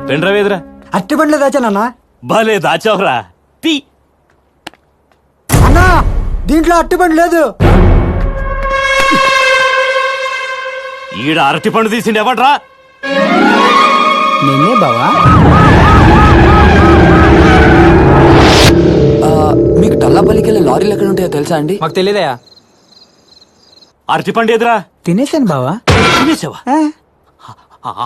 Pen drive ఎదురా. అట్టి బండ్లో దాచానన్నా. భలే దాచావురా. తీ. అన్నా దీంట్లో అట్టి బండి లేదు. ఈడ అరటి పండు తీసిండి ఎవడ్రా? నిన్నే బావా. మీకు టల్లాపల్లికి వెళ్ళే లారీలు ఎక్కడ ఉంటాయో తెలుసా అండి? మాకు తెలియదయా. అరటి పండు ఎదురా. తినేసాను బావా. తినేసావా?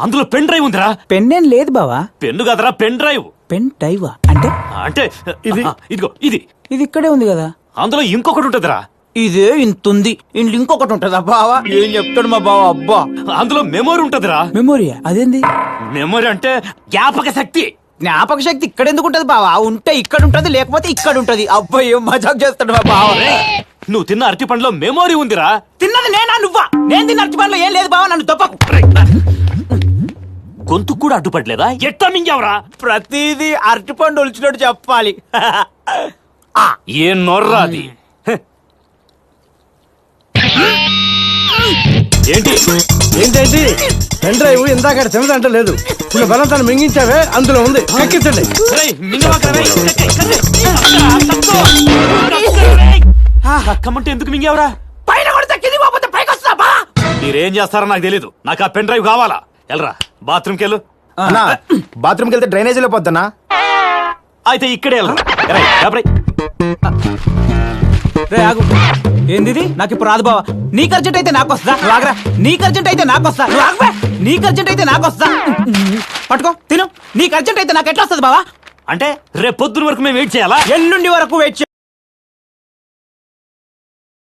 అందులో పెన్ డ్రైవ్ ఉందిరా. పెన్నేం లేదు బావా. పెన్ను కదరా, పెన్ డ్రైవ్. పెన్ డ్రైవా అంటే? అంటే ఇది ఇదిగో ఇది ఇది ఇక్కడే ఉంది కదా. అందులో ఇంకొకటి ఉంటదిరా. ఇదే ఇంతుంది, ఇంట్లో ఇంకొకటి ఉంటదా బావా? ఏం చెప్తాడు మా బావ. అబ్బా, అందులో మెమొరీ ఉంటదిరా. మెమోరియా? అదేంది? మెమొరీ అంటే జ్ఞాపక శక్తి. జ్ఞాపక శక్తి ఇక్కడ ఎందుకు ఉంటది బావా? ఉంటే ఇక్కడ ఉంటది, లేకపోతే ఇక్కడ ఉంటది. అబ్బా ఏం మజాక్ చేస్తాడు మా బావ. నువ్వు తిన్న అరటి పండులో మెమొరీ ఉందిరా. తిన్నది నేనా నువ్వా? నేను తిన్న అరటి పండ్లో ఏం లేదు బావా, నన్ను తప్పకు. గొంతు కూడా అడ్డుపడలేదా? ఎట్టా మింగావరా? ప్రతిదీ అరటి పండు ఒలిచినట్టు చెప్పాలి. ఏ నొర్రా అది? ఏంటి ఏంటంటే పెన్ డ్రైవ్ ఇందాక తినదంట లేదు. ఇప్పుడు బలంతాన్ని మింగించావే, అందులో ఉంది. ఎక్కించండి. కక్కమంటే ఎందుకు మింగావరా? పైన కొడితే కింది పోతే పైకి వస్తా బా. మీరేం చేస్తారో నాకు తెలీదు. నాకు ఆ పెన్ డ్రైవ్ కావాలా. ఎల్రా బాత్రూమ్కి వెళ్ళు. అన్నా బాత్రూమ్కి వెళ్తే డ్రైనేజీలో పోద్దన్నా. అయితే ఇక్కడే వెళ్ళరా. ఏంది నాకు ఇప్పుడు రాదు బావా. నీకు అర్జెంట్ అయితే నాకు వస్తా. రాగరా. నీకు అర్జెంట్ అయితే నాకు వస్తా. నీకు అర్జెంట్ అయితే నాకు వస్తా. పట్టుకో తిను. నీకు అర్జెంట్ అయితే నాకు ఎట్లా వస్తుంది బావా? అంటే రేపు పొద్దున వరకు మేము వెయిట్ చేయాలా? ఎల్లుండి వరకు వెయిట్